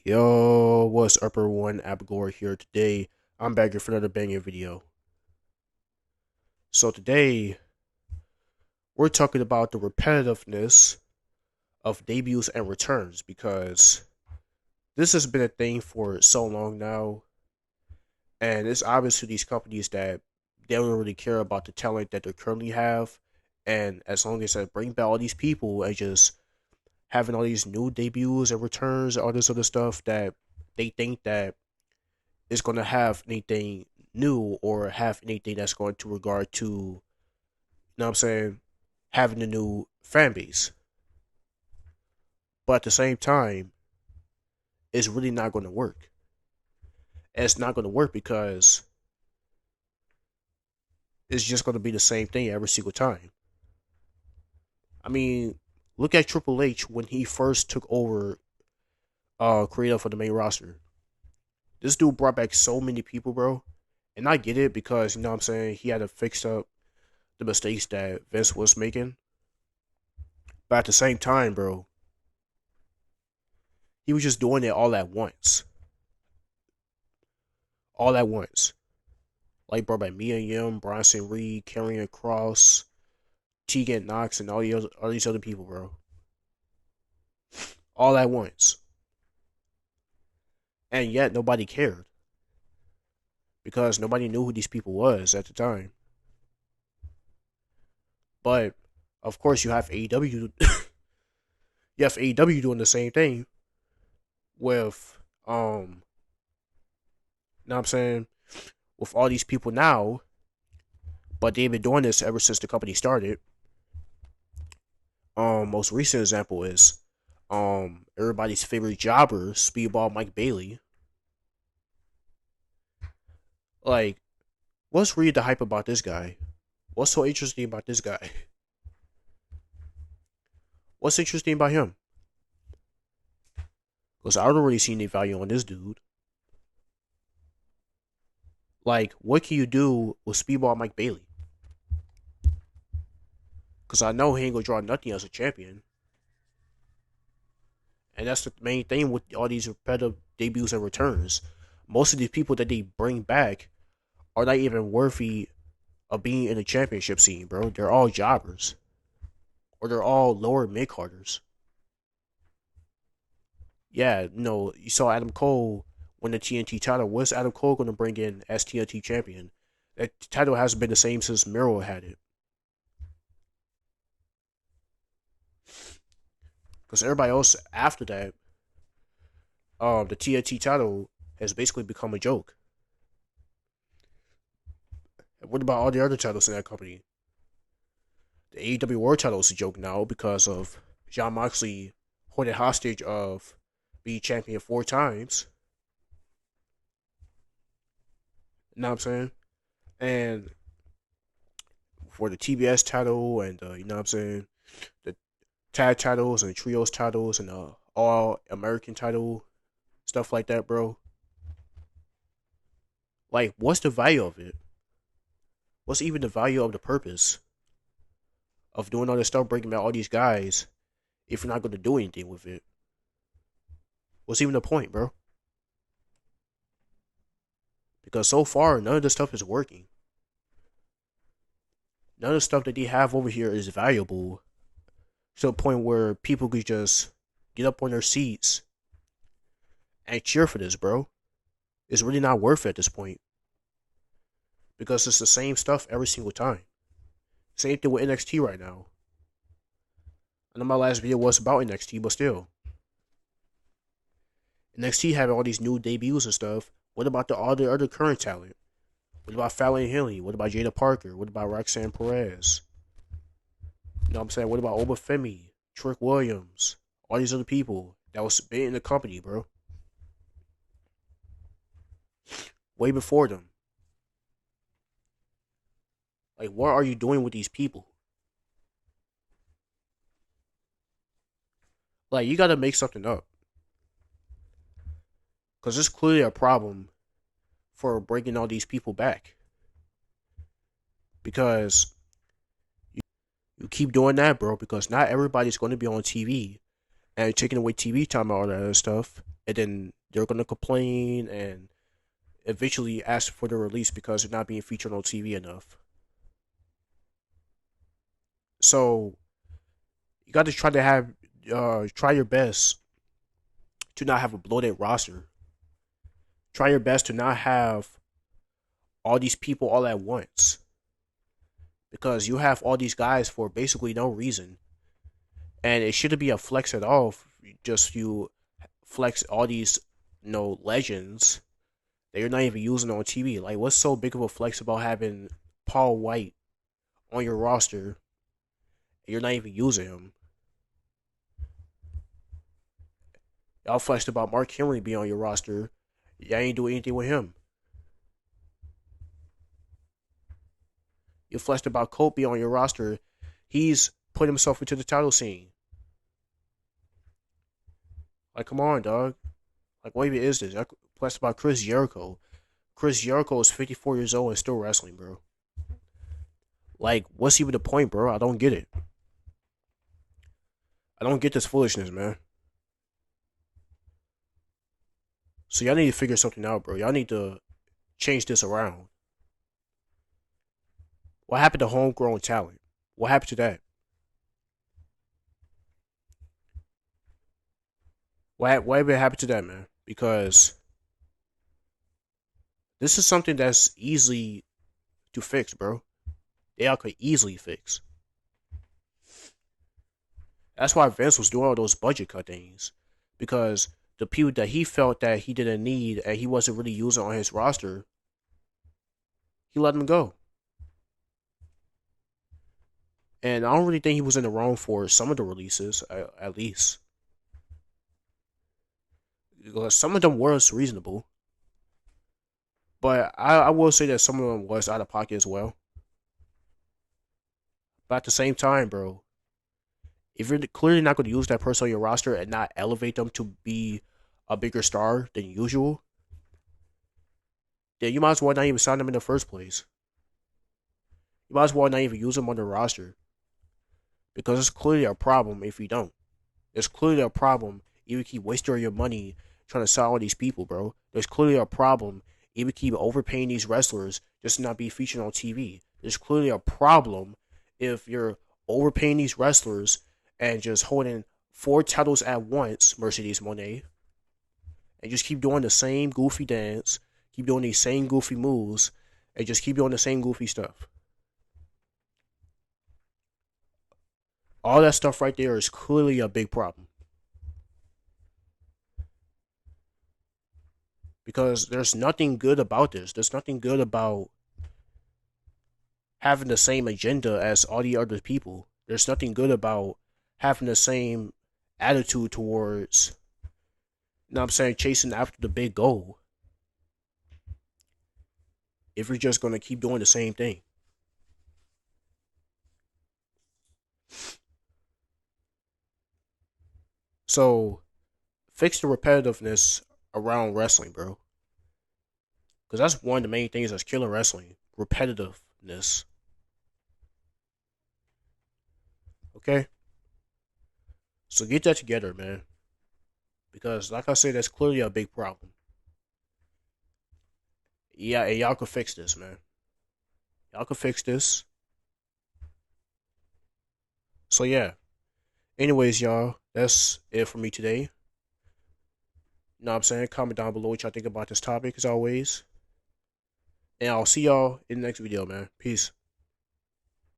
Yo, what's up everyone? Abigor here today. I'm back here for another banger video. So today we're talking about the repetitiveness of debuts and returns because this has been a thing for so long now, and it's obvious to these companies that they don't really care about the talent that they currently have, and as long as they bring back all these people and just having all these new debuts and returns, all this other stuff that they think that is going to have anything new or have anything that's going to regard to, what I'm saying, having a new fan base. But at the same time, it's really not going to work. And it's not going to work because it's just going to be the same thing every single time. I mean, look at Triple H when he first took over creative for the main roster. This dude brought back so many people, bro. And I get it because, what I'm saying, he had to fix up the mistakes that Vince was making. But at the same time, bro, he was just doing it all at once. All at once. Like, bro, like Mia Yim, Bronson Reed, Karrion Kross, Tegan Knox, and all these other people, bro. All at once. And yet nobody cared. Because nobody knew who these people was at the time. But of course you have AEW you have AEW doing the same thing with know what I'm saying, with all these people now, but they've been doing this ever since the company started. Most recent example is everybody's favorite jobber, Speedball Mike Bailey. Like, what's really the hype about this guy? What's so interesting about this guy? What's interesting about him? Because I don't really see any value on this dude. Like, what can you do with Speedball Mike Bailey? Because I know he ain't gonna draw nothing as a champion. And that's the main thing with all these repetitive debuts and returns. Most of these people that they bring back are not even worthy of being in the championship scene, bro. They're all jobbers. Or they're all lower mid carders. Yeah, you saw Adam Cole win the TNT title. What's Adam Cole gonna bring in as TNT champion? That title hasn't been the same since Miro had it. Because everybody else after that, the TNT title has basically become a joke. What about all the other titles in that company? The AEW World title is a joke now because of Jon Moxley holding hostage of being champion 4 times. You know what I'm saying? And for the TBS title and you know what I'm saying, the tag titles and the trios titles and the all American title, stuff like that, bro. Like, what's the value of it? What's even the value of the purpose of doing all this stuff, bringing out all these guys, if you're not going to do anything with it? What's even the point, bro? Because so far, none of the stuff is working. None of the stuff that they have over here is valuable to the point where people could just get up on their seats and cheer for this, bro. It's really not worth it at this point. Because it's the same stuff every single time. Same thing with NXT right now. I know my last video was about NXT, but still. NXT having all these new debuts and stuff. What about all the other current talent? What about Fallon Henley? What about Jada Parker? What about Roxanne Perez? You know what I'm saying? What about Oba Femi, Trick Williams, all these other people that was been in the company, bro? Way before them. Like, what are you doing with these people? Like, you gotta make something up. Because it's clearly a problem for bringing all these people back. Because you keep doing that, bro, because not everybody's going to be on TV and taking away TV time and all that other stuff. and then they're gonna complain and eventually ask for their release because they're not being featured on TV enough. So you got to try your best to not have a bloated roster. Try your best to not have all these people all at once because you have all these guys for basically no reason, and it shouldn't be a flex at all. Just you flex all these legends that you're not even using on TV. Like, what's so big of a flex about having Paul White on your roster and you're not even using him? Y'all flexed about Mark Henry being on your roster. Y'all ain't doing anything with him. You flexed about Colt being on your roster. He's put himself into the title scene. Like, come on, dog. Like, what even is this? I flexed about Chris Jericho. Chris Jericho is 54 years old and still wrestling, bro. Like, what's even the point, bro? I don't get it. I don't get this foolishness, man. So y'all need to figure something out, bro. Y'all need to change this around. What happened to homegrown talent? What happened to that? What happened to that, man? Because this is something that's easily to fix, bro. They all could easily fix. That's why Vince was doing all those budget cut things. Because the people that he felt that he didn't need and he wasn't really using on his roster, he let them go. And I don't really think he was in the wrong for some of the releases, at least. Because some of them was reasonable. But I will say that some of them was out of pocket as well. But at the same time, bro, if you're clearly not going to use that person on your roster and not elevate them to be a bigger star than usual, then you might as well not even sign them in the first place. You might as well not even use them on the roster because it's clearly a problem if you don't. It's clearly a problem if you keep wasting your money trying to sign all these people, bro. There's clearly a problem if you keep overpaying these wrestlers just to not be featured on TV. There's clearly a problem if you're overpaying these wrestlers and just holding 4 titles at once, Mercedes Monet, and just keep doing the same goofy dance, keep doing these same goofy moves, and just keep doing the same goofy stuff. All that stuff right there is clearly a big problem. Because there's nothing good about this. There's nothing good about having the same agenda as all the other people. There's nothing good about having the same attitude towards, you know what I'm saying, chasing after the big goal. If you're just going to keep doing the same thing. So, fix the repetitiveness around wrestling, bro. Because that's one of the main things that's killing wrestling. Repetitiveness. Okay? So get that together, man. Because, like I said, that's clearly a big problem. Yeah, and y'all can fix this, man. Y'all can fix this. So, yeah. Anyways, y'all, that's it for me today. You know what I'm saying? Comment down below what y'all think about this topic, as always. And I'll see y'all in the next video, man. Peace.